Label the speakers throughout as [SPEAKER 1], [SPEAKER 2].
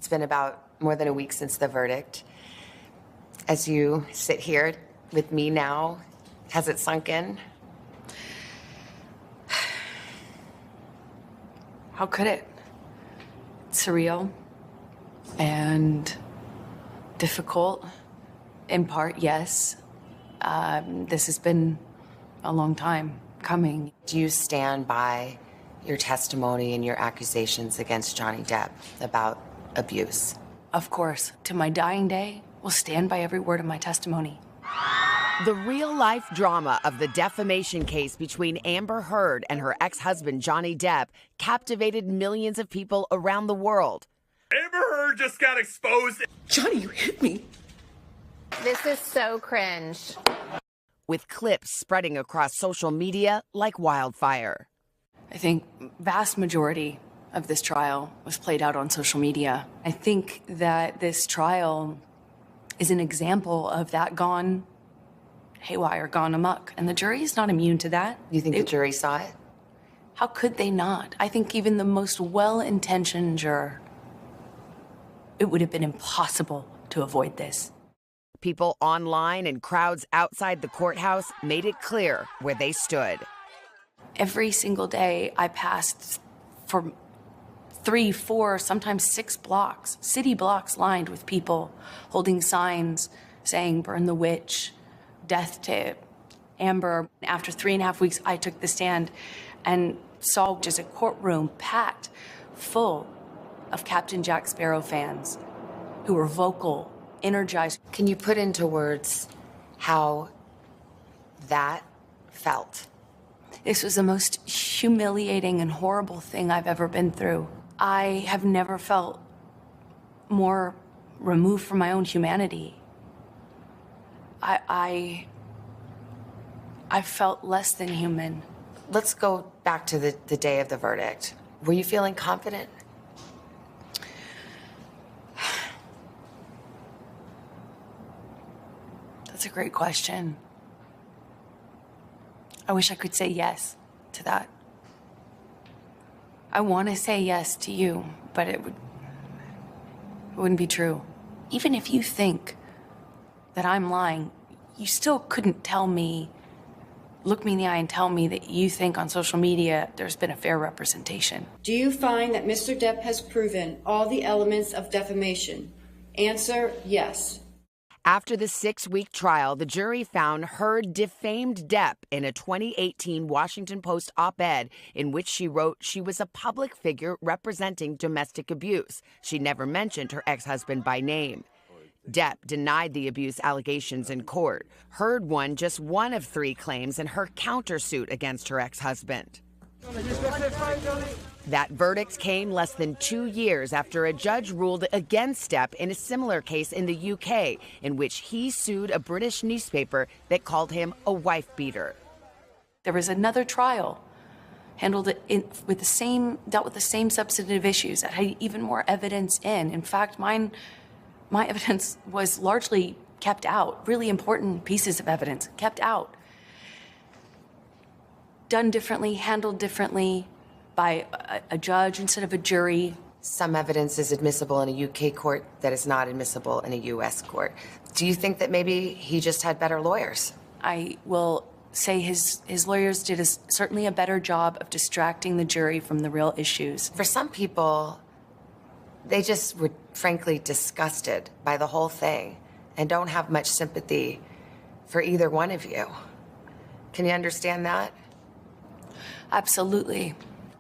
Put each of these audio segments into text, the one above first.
[SPEAKER 1] It's been about more than a week since the verdict. As you sit here with me now, has it sunk in?
[SPEAKER 2] How could it? It's surreal and difficult. In part, yes. This has been a long time coming.
[SPEAKER 1] Do you stand by your testimony and your accusations against Johnny Depp about abuse?
[SPEAKER 2] Of course. To my dying day, will stand by every word of my testimony.
[SPEAKER 3] The real-life drama of the defamation case between Amber Heard and her ex-husband Johnny Depp captivated millions of people around the world.
[SPEAKER 4] Amber Heard just got exposed.
[SPEAKER 2] Johnny, you hit me.
[SPEAKER 5] This is so cringe.
[SPEAKER 3] With clips spreading across social media like wildfire.
[SPEAKER 2] I think vast majority of this trial was played out on social media. I think that this trial is an example of that gone haywire, gone amok, and the jury is not immune to that.
[SPEAKER 1] You think the jury saw it?
[SPEAKER 2] How could they not? I think even the most well-intentioned juror, it would have been impossible to avoid this.
[SPEAKER 3] People online and crowds outside the courthouse made it clear where they stood.
[SPEAKER 2] Every single day I passed for 3, 4, sometimes 6 blocks, city blocks lined with people holding signs saying, "Burn the witch," "Death to Amber." After 3.5 weeks, I took the stand and saw just a courtroom packed full of Captain Jack Sparrow fans who were vocal, energized.
[SPEAKER 1] Can you put into words how that felt?
[SPEAKER 2] This was the most humiliating and horrible thing I've ever been through. I have never felt more removed from my own humanity. I felt less than human.
[SPEAKER 1] Let's go back to the day of the verdict. Were you feeling confident?
[SPEAKER 2] That's a great question. I wish I could say yes to that. I want to say yes to you, but it wouldn't be true. Even if you think that I'm lying, you still couldn't tell me, look me in the eye and tell me that you think on social media there's been a fair representation.
[SPEAKER 6] Do you find that Mr. Depp has proven all the elements of defamation? Answer, yes.
[SPEAKER 3] After the 6-week trial, the jury found Heard defamed Depp in a 2018 Washington Post op-ed in which she wrote she was a public figure representing domestic abuse. She never mentioned her ex-husband by name. Depp denied the abuse allegations in court. Heard won just one of 3 claims in her countersuit against her ex-husband. That verdict came less than 2 years after a judge ruled against Depp in a similar case in the UK, in which he sued a British newspaper that called him a wife-beater.
[SPEAKER 2] There was another trial, dealt with the same substantive issues that had even more evidence in. In fact, my evidence was largely kept out. Really important pieces of evidence kept out. Done differently, handled differently by a judge instead of a jury.
[SPEAKER 1] Some evidence is admissible in a UK court that is not admissible in a US court. Do you think that maybe he just had better lawyers?
[SPEAKER 2] I will say his lawyers did certainly a better job of distracting the jury from the real issues.
[SPEAKER 1] For some people, they just were frankly disgusted by the whole thing and don't have much sympathy for either one of you. Can you understand that?
[SPEAKER 2] Absolutely.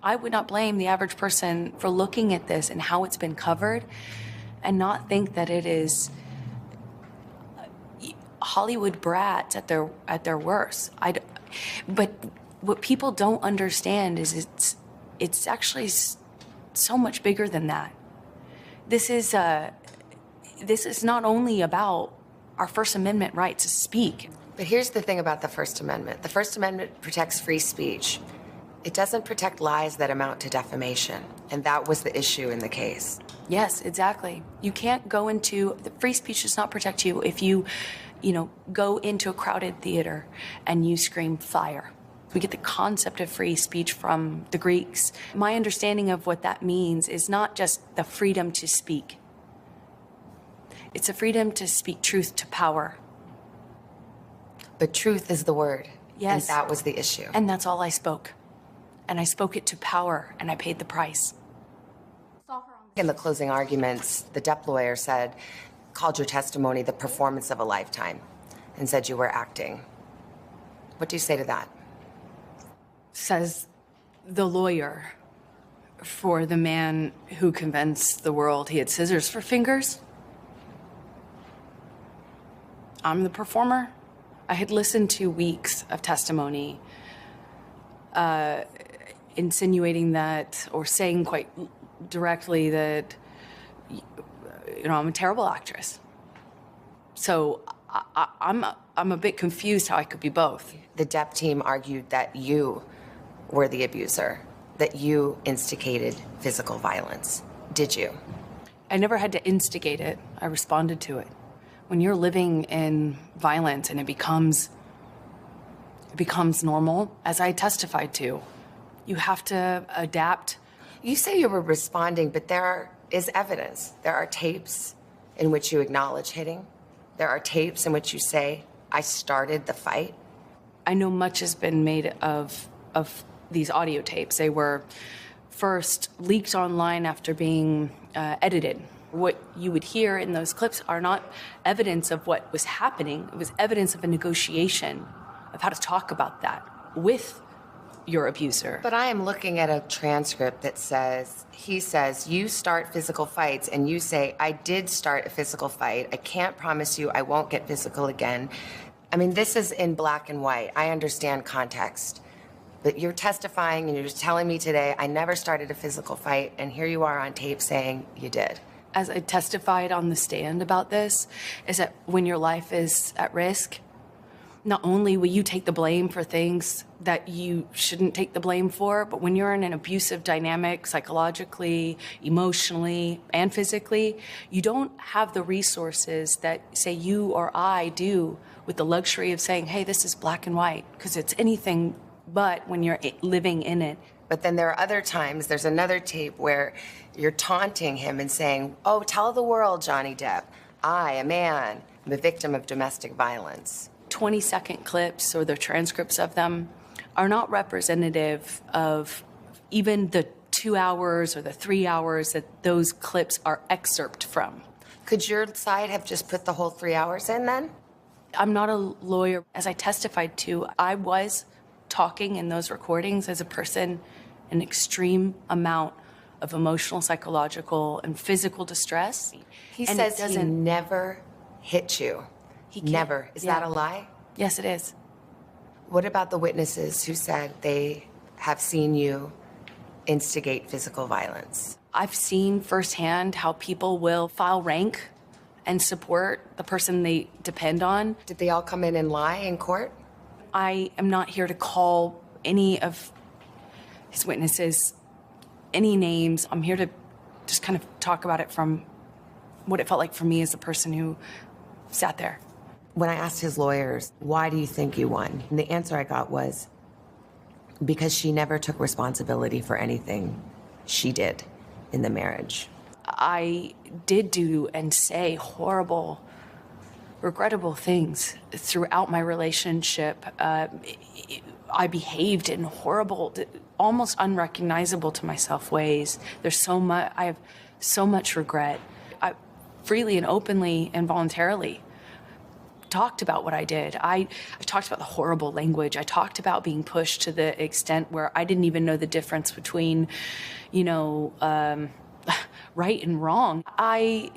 [SPEAKER 2] I would not blame the average person for looking at this and how it's been covered and not think that it is Hollywood brats at their worst. But what people don't understand is it's actually so much bigger than that. This is not only about our First Amendment right to speak.
[SPEAKER 1] But here's the thing about the First Amendment. The First Amendment protects free speech. It doesn't protect lies that amount to defamation, and that was the issue in the case.
[SPEAKER 2] Yes, exactly. You can't go into, the free speech does not protect you if you go into a crowded theater and you scream fire. We get the concept of free speech from the Greeks. My understanding of what that means is not just the freedom to speak. It's a freedom to speak truth to power.
[SPEAKER 1] But truth is the word.
[SPEAKER 2] Yes.
[SPEAKER 1] And that was the issue.
[SPEAKER 2] And that's all I spoke. And I spoke it to power, and I paid the price.
[SPEAKER 1] In the closing arguments, the Depp lawyer called your testimony the performance of a lifetime and said you were acting. What do you say to that?
[SPEAKER 2] Says the lawyer for the man who convinced the world he had scissors for fingers. I'm the performer. I had listened to weeks of testimony insinuating that, or saying quite directly that, I'm a terrible actress. So I'm a bit confused how I could be both.
[SPEAKER 1] The Depp team argued that you were the abuser, that you instigated physical violence. Did you?
[SPEAKER 2] I never had to instigate it. I responded to it. When you're living in violence and it becomes normal, as I testified to, you have to adapt.
[SPEAKER 1] You say you were responding, but there is evidence. There are tapes in which you acknowledge hitting. There are tapes in which you say, I started the fight.
[SPEAKER 2] I know much has been made of these audio tapes. They were first leaked online after being edited. What you would hear in those clips are not evidence of what was happening. It was evidence of a negotiation of how to talk about that with your abuser.
[SPEAKER 1] But I am looking at a transcript that he says, you start physical fights, and you say, I did start a physical fight. I can't promise you I won't get physical again. I mean, this is in black and white. I understand context. But you're testifying and you're just telling me today, I never started a physical fight, and here you are on tape saying you did.
[SPEAKER 2] As I testified on the stand about this, is that when your life is at risk, not only will you take the blame for things that you shouldn't take the blame for, but when you're in an abusive dynamic, psychologically, emotionally, and physically, you don't have the resources that, say, you or I do with the luxury of saying, hey, this is black and white, because it's anything but when you're living in it.
[SPEAKER 1] But then there are other times, there's another tape where you're taunting him and saying, oh, tell the world, Johnny Depp, I, a man, am a victim of domestic violence.
[SPEAKER 2] 20-second clips, or the transcripts of them, are not representative of even the 2 hours or the 3 hours that those clips are excerpt from.
[SPEAKER 1] Could your side have just put the whole 3 hours in then?
[SPEAKER 2] I'm not a lawyer. As I testified to, I was talking in those recordings as a person in extreme amount of emotional, psychological, and physical distress.
[SPEAKER 1] He says he never hit you.
[SPEAKER 2] He can't.
[SPEAKER 1] Never. Is that a lie?
[SPEAKER 2] Yes, it is.
[SPEAKER 1] What about the witnesses who said they have seen you instigate physical violence?
[SPEAKER 2] I've seen firsthand how people will file rank and support the person they depend on.
[SPEAKER 1] Did they all come in and lie in court?
[SPEAKER 2] I am not here to call any of his witnesses any names. I'm here to just kind of talk about it from what it felt like for me as a person who sat there.
[SPEAKER 1] When I asked his lawyers, why do you think you won? And the answer I got was, because she never took responsibility for anything she did in the marriage.
[SPEAKER 2] I did do and say horrible, regrettable things throughout my relationship. I behaved in horrible, almost unrecognizable to myself ways. I have so much regret. I freely and openly and voluntarily talked about what I did. I talked about the horrible language. I talked about being pushed to the extent where I didn't even know the difference between, right and wrong. I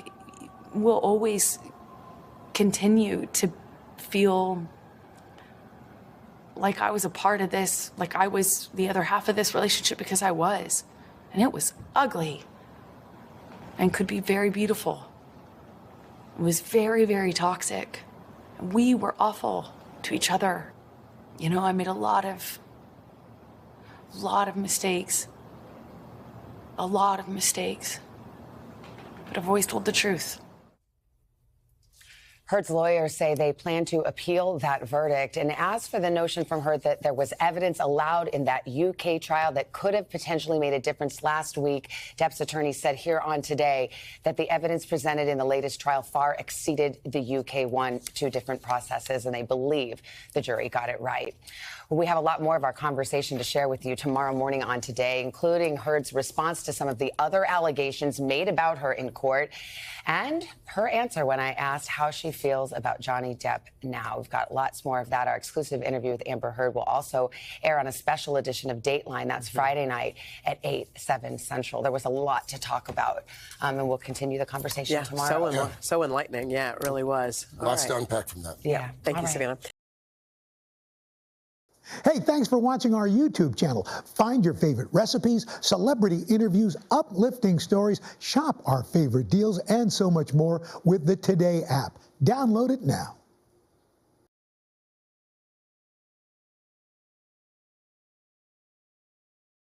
[SPEAKER 2] will always continue to feel like I was a part of this, like I was the other half of this relationship, because I was. And it was ugly and could be very beautiful. It was very, very toxic. We were awful to each other. I made a lot of mistakes. A lot of mistakes. But I've always told the truth.
[SPEAKER 3] Heard's lawyers say they plan to appeal that verdict. And as for the notion from Heard that there was evidence allowed in that UK trial that could have potentially made a difference last week, Depp's attorney said here on Today that the evidence presented in the latest trial far exceeded the UK one, 2 different processes, and they believe the jury got it right. We have a lot more of our conversation to share with you tomorrow morning on Today, including Heard's response to some of the other allegations made about her in court and her answer when I asked how she feels about Johnny Depp now. We've got lots more of that. Our exclusive interview with Amber Heard will also air on a special edition of Dateline. That's Friday night at 8/7 Central. There was a lot to talk about, and we'll continue the conversation tomorrow.
[SPEAKER 7] So enlightening. Yeah, it really was.
[SPEAKER 8] Lots to unpack from that.
[SPEAKER 3] Yeah.
[SPEAKER 7] Thank you, Savannah.
[SPEAKER 9] Hey, thanks for watching our YouTube channel. Find your favorite recipes, celebrity interviews, uplifting stories, shop our favorite deals, and so much more with the Today app. Download it now.